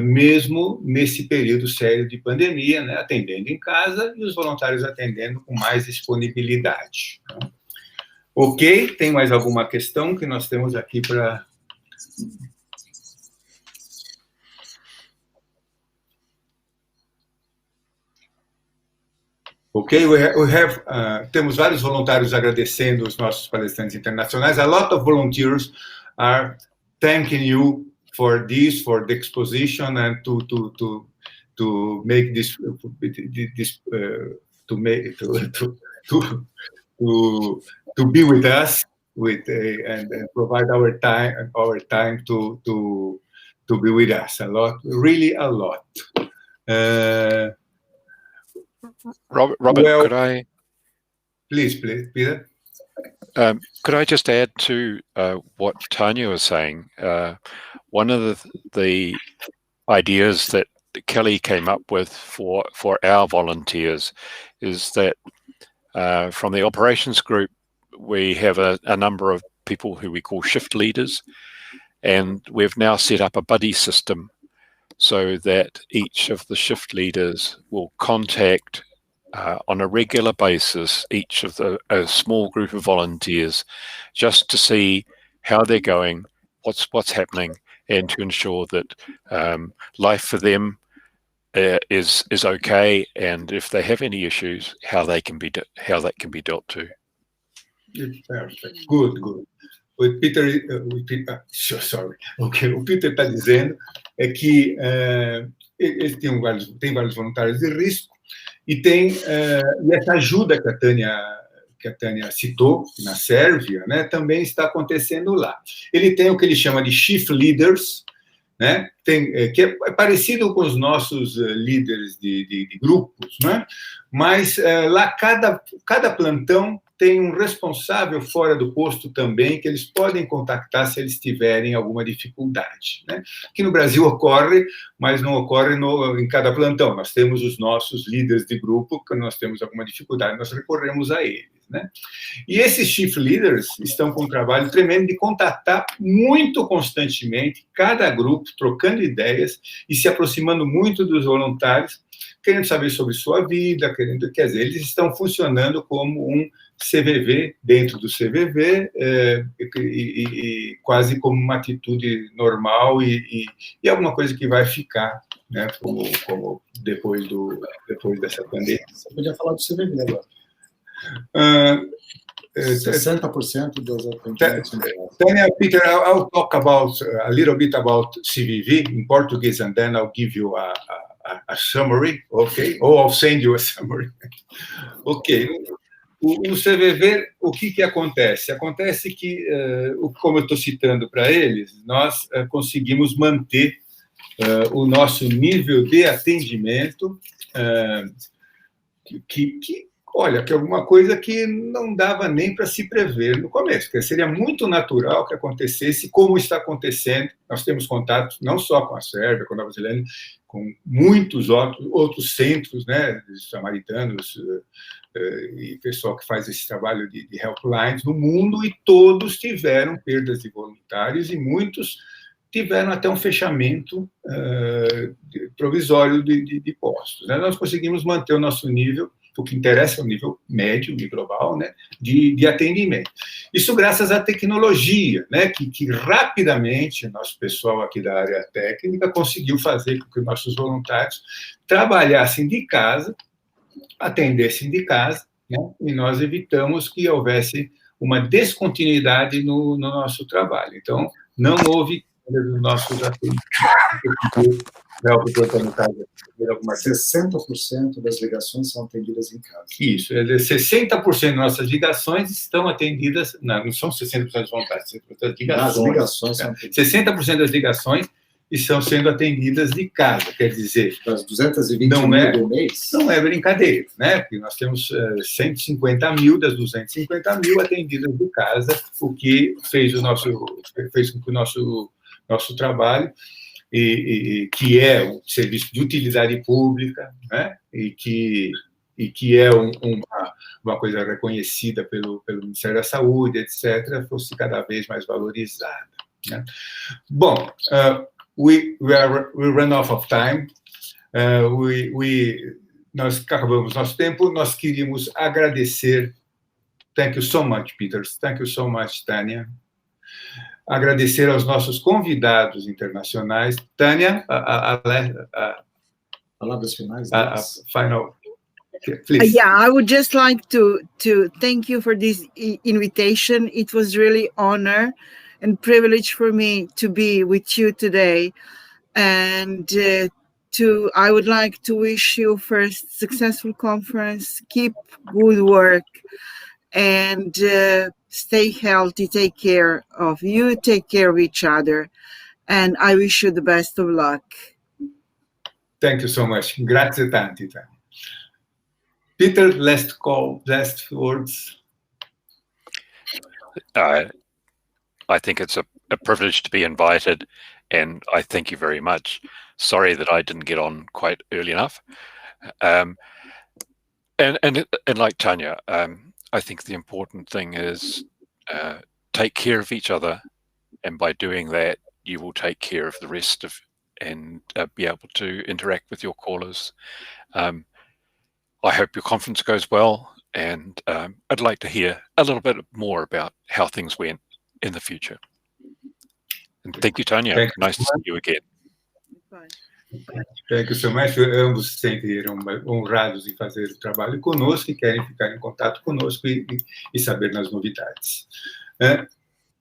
mesmo nesse período sério de pandemia, né, atendendo em casa e os voluntários atendendo com mais disponibilidade, né? Ok, tem mais alguma questão que nós temos aqui para... Ok, temos vários voluntários agradecendo os nossos palestrantes internacionais. A lot of volunteers are thanking you for this, for the exposition, and to make this to be with us and provide our time to be with us. A lot, really a lot. Robert, well, could I? Please, Peter. Could I just add to what Tanya was saying? One of the ideas that Kelly came up with for our volunteers is that from the operations group, we have a number of people who we call shift leaders, and we've now set up a buddy system so that each of the shift leaders will contact on a regular basis each of a small group of volunteers just to see how they're going, what's happening, and to ensure that life for them is okay, and if they have any issues, how that can be dealt to. Perfect. Good. O Peter está dizendo que ele tem vários voluntários de risco e essa ajuda que a Tanya citou na Sérvia, né, também está acontecendo lá. Ele tem o que ele chama de shift leaders, né, que é parecido com os nossos líderes de grupos, né, mas lá cada plantão tem um responsável fora do posto também, que eles podem contactar se eles tiverem alguma dificuldade, né? Aqui no Brasil ocorre, mas não ocorre em cada plantão. Nós temos os nossos líderes de grupo, quando nós temos alguma dificuldade, nós recorremos a eles, né? E esses chief leaders estão com um trabalho tremendo de contatar muito constantemente cada grupo, trocando ideias e se aproximando muito dos voluntários, querendo saber sobre sua vida, quer dizer, eles estão funcionando como um CVV dentro do CVV, e quase como uma atitude normal e alguma coisa que vai ficar, né, como depois dessa pandemia. Você podia falar do CVV agora. 60% dos atendimentos. Tanya, Peter, I'll talk a little bit about CVV in Portuguese, and then I'll give you a summary, okay? Or I'll send you a summary. Ok. O CVV, o que acontece? Acontece que, como eu estou citando para eles, nós conseguimos manter o nosso nível de atendimento, olha, que é alguma coisa que não dava nem para se prever no começo, porque seria muito natural que acontecesse, como está acontecendo. Nós temos contatos não só com a Sérvia, com a Nova Zelândia, com muitos outros centros, né, Samaritanos, e pessoal que faz esse trabalho de helplines no mundo, e todos tiveram perdas de voluntários, e muitos tiveram até um fechamento provisório de postos, né? Nós conseguimos manter o nosso nível, o que interessa é o nível médio e global, né, de atendimento. Isso graças à tecnologia, né, que rapidamente o nosso pessoal aqui da área técnica conseguiu fazer com que os nossos voluntários trabalhassem de casa, atendessem de casa, né, e nós evitamos que houvesse uma descontinuidade no nosso trabalho. Então, não houve nos nossos atendimentos. 60% das ligações são atendidas em casa. Isso, 60% das nossas ligações estão atendidas, não são 60% das voluntários, 60% das ligações. 60% das ligações estão sendo atendidas de casa, quer dizer... Das 220 mil do mês? Não é brincadeira, né? Porque nós temos 150 mil das 250 mil atendidas de casa, o que fez com que o nosso trabalho, que é um serviço de utilidade pública, né? e que é uma coisa reconhecida pelo Ministério da Saúde, etc., fosse cada vez mais valorizada, né? Bom, we run off of time. Nós acabamos nosso tempo. Nós queríamos agradecer. Thank you so much, Peter. Thank you so much, Tanya. Agradecer aos nossos convidados internacionais. Tanya, palavras finais. Final, please. Yeah, I would just like to thank you for this invitation. It was really honor and privilege for me to be with you today, and I would like to wish you first successful conference. Keep good work, and stay healthy, take care of you, take care of each other, and I wish you the best of luck. Thank you so much. Grazie tanti. Peter, last words. I think it's a privilege to be invited, and I thank you very much. sorry that I didn't get on quite early enough. And like Tanya, I think the important thing is take care of each other, and by doing that, you will take care of the rest of, and be able to interact with your callers. I hope your conference goes well, and I'd like to hear a little bit more about how things went in the future. And thank you, Tanya. Nice to see you again. Thank you so much. Ambos se sentiram honrados em fazer o trabalho conosco e querem ficar em contato conosco e saber nas novidades.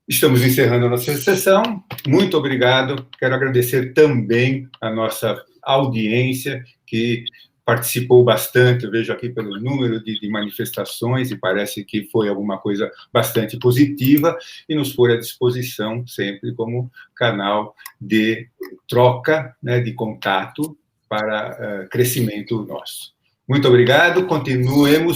Estamos encerrando a nossa sessão. Muito obrigado. Quero agradecer também a nossa audiência, que participou bastante. Eu vejo aqui pelo número de manifestações, e parece que foi alguma coisa bastante positiva, e nos pôr à disposição sempre como canal de troca, né, de contato para crescimento nosso. Muito obrigado. Continuemos